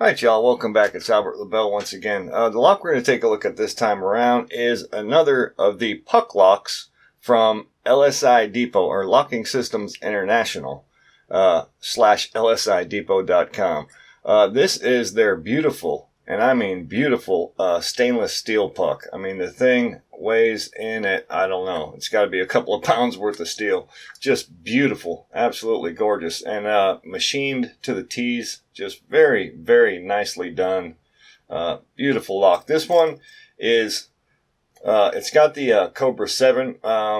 Alright y'all, welcome back. It's Albert LaBelle once again. The lock we're going to take a look at this time around is another of the puck locks from LSI Depot, or Locking Systems International, /lsidepot.com. This is their beautiful, and I mean beautiful, stainless steel puck. I mean, the thing weighs in at, I don't know, it's got to be a couple of pounds worth of steel. Just beautiful, absolutely gorgeous, and machined to the T's. Just very, very nicely done. Beautiful lock. This one is, it's got the Cobra 7.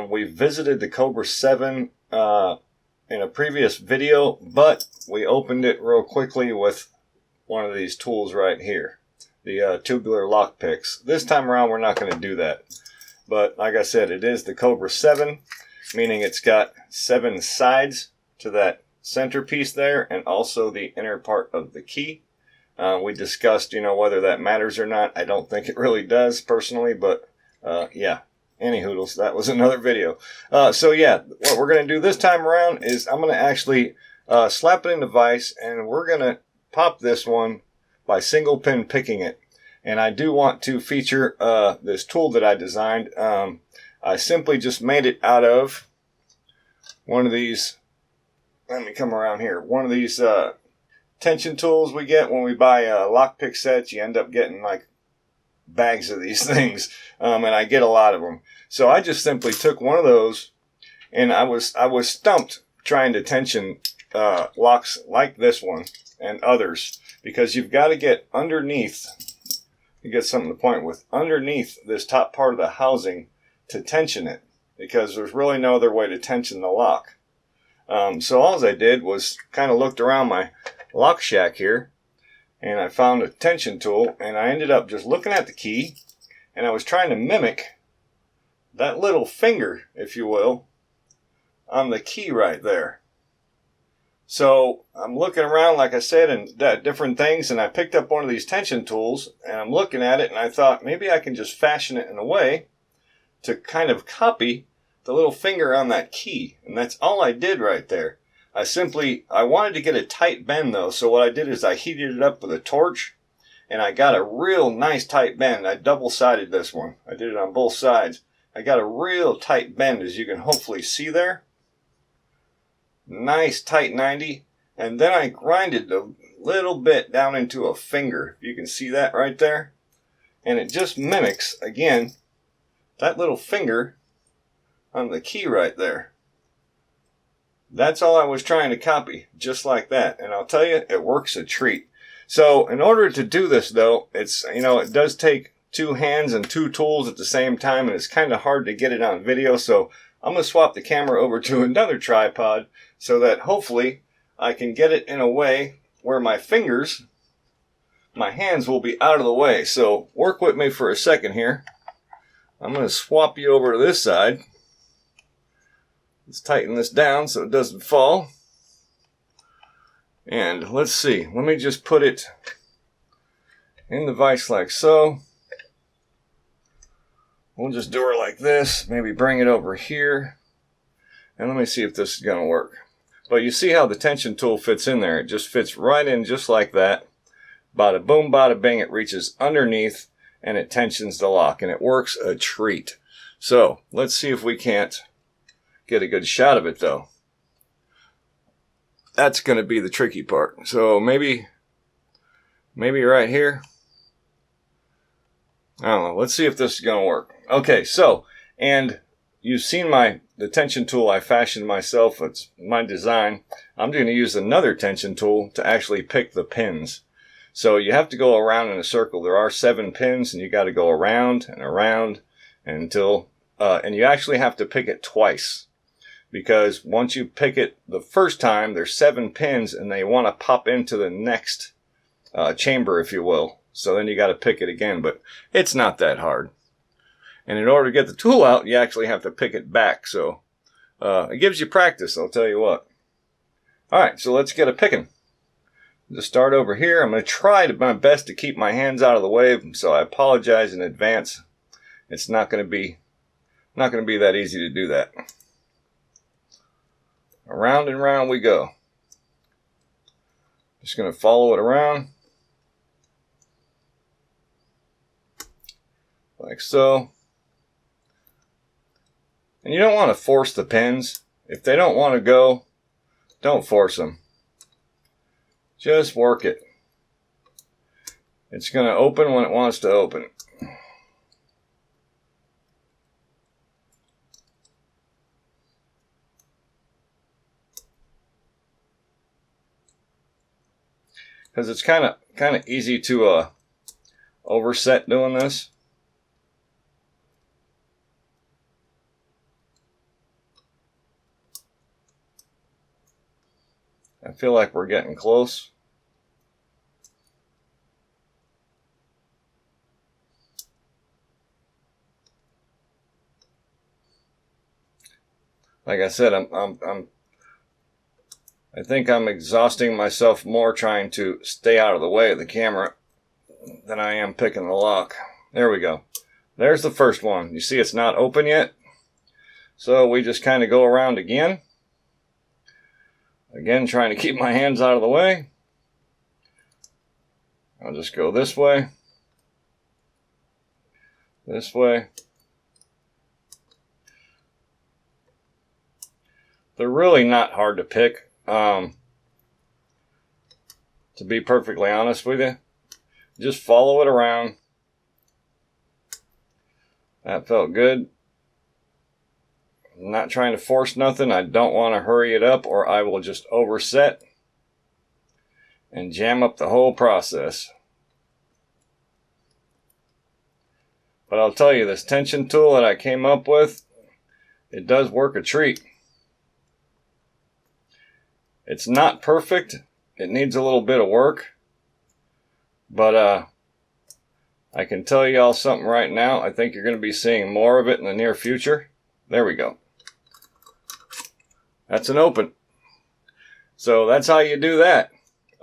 We visited the Cobra 7 in a previous video, but we opened it real quickly with one of these tools right here, the tubular lock picks. This time around, we're not going to do that. But like I said, it is the Cobra 7, meaning it's got 7 sides to that centerpiece there, and also the inner part of the key. We discussed, whether that matters or not. I don't think it really does personally, but yeah. Any hoodles, that was another video. So yeah, what we're going to do this time around is I'm going to actually slap it in the vise, and we're going to pop this one by single pin picking it. And I do want to feature this tool that I designed. I simply just made it out of one of these. Let me come around here. One of these tension tools we get when we buy lockpick sets. You end up getting like bags of these things, and I get a lot of them. So I just simply took one of those, and I was stumped trying to tension locks like this one and others, because you've got to get underneath. You get something to point with underneath this top part of the housing to tension it, because there's really no other way to tension the lock. So all I did was kind of looked around my lock shack here, and I found a tension tool, and I ended up just looking at the key, and I was trying to mimic that little finger, if you will, on the key right there. So I'm looking around, like I said, and different things, and I picked up one of these tension tools, and I'm looking at it, and I thought maybe I can just fashion it in a way to kind of copy the little finger on that key. And that's all I did right there. I wanted to get a tight bend though, so what I did is I heated it up with a torch, and I got a real nice tight bend. I double-sided this one. I did it on both sides. I got a real tight bend, as you can hopefully see there. Nice tight 90, and then I grinded a little bit down into a finger. You can see that right there, and it just mimics, again, that little finger on the key right there. That's all I was trying to copy, just like that, and I'll tell you, it works a treat. So in order to do this though, it does take 2 hands and 2 tools at the same time, and it's kind of hard to get it on video, so I'm going to swap the camera over to another tripod so that hopefully I can get it in a way where my hands will be out of the way. So work with me for a second here. I'm going to swap you over to this side. Let's tighten this down so it doesn't fall. And let's see. Let me just put it in the vise like so. We'll just do her like this. Maybe bring it over here. And let me see if this is going to work. But you see how the tension tool fits in there. It just fits right in just like that. Bada boom, bada bing. It reaches underneath and it tensions the lock. And it works a treat. So let's see if we can't get a good shot of it though. That's going to be the tricky part. So maybe right here. I don't know. Let's see if this is going to work. Okay, so, and you've seen the tension tool I fashioned myself. It's my design. I'm going to use another tension tool to actually pick the pins. So you have to go around in a circle. There are 7 pins, and you got to go around and around until, and you actually have to pick it twice. Because once you pick it the first time, there's 7 pins, and they want to pop into the next chamber, if you will. So then you got to pick it again, but it's not that hard. And in order to get the tool out, you actually have to pick it back. So it gives you practice, I'll tell you what. All right, so let's get a picking. Just start over here. I'm going to try my best to keep my hands out of the way, so I apologize in advance. It's not going to be that easy to do that. Around and round we go. Just going to follow it around. like so. And you don't want to force the pins. If they don't want to go, don't force them. Just work it. It's going to open when it wants to open. Because it's kind of easy to overset doing this. I feel like we're getting close. Like I said, I think I'm exhausting myself more trying to stay out of the way of the camera than I am picking the lock. There we go. There's the first one. You see it's not open yet. So we just kind of go around again. Again, trying to keep my hands out of the way. I'll just go this way. This way. They're really not hard to pick. To be perfectly honest with you. Just follow it around. That felt good. I'm not trying to force nothing. I don't want to hurry it up or I will just overset and jam up the whole process. But I'll tell you, this tension tool that I came up with, it does work a treat. It's not perfect. It needs a little bit of work. But I can tell you all something right now. I think you're going to be seeing more of it in the near future. There we go. That's an open. So that's how you do that.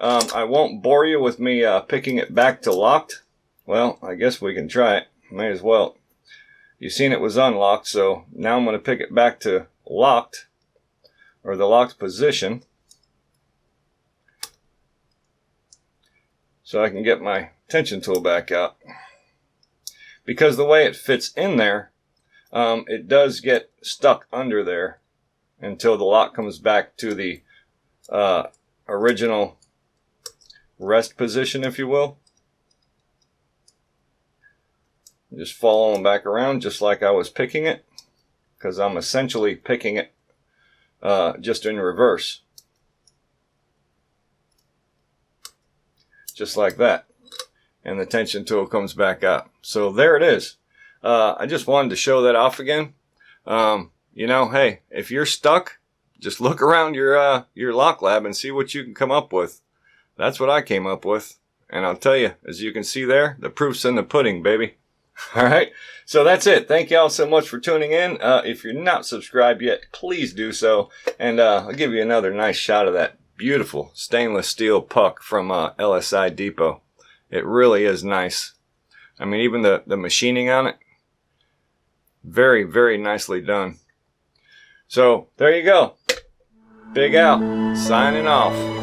I won't bore you with me picking it back to locked. Well, I guess we can try it. May as well. You've seen it was unlocked, so now I'm going to pick it back to locked, or the locked position, so I can get my tension tool back out. Because the way it fits in there, it does get stuck under there until the lock comes back to the original rest position, if you will. Just follow them back around just like I was picking it, because I'm essentially picking it just in reverse. Just like that. And the tension tool comes back out. So there it is. I just wanted to show that off again. You know, hey, if you're stuck, just look around your lock lab and see what you can come up with. That's what I came up with. And I'll tell you, as you can see there, the proof's in the pudding, baby. All right. So that's it. Thank you all so much for tuning in. If you're not subscribed yet, please do so. And I'll give you another nice shot of that beautiful stainless steel puck from LSI Depot. It really is nice. I mean, even the machining on it, very, very nicely done. So there you go. Big Al signing off.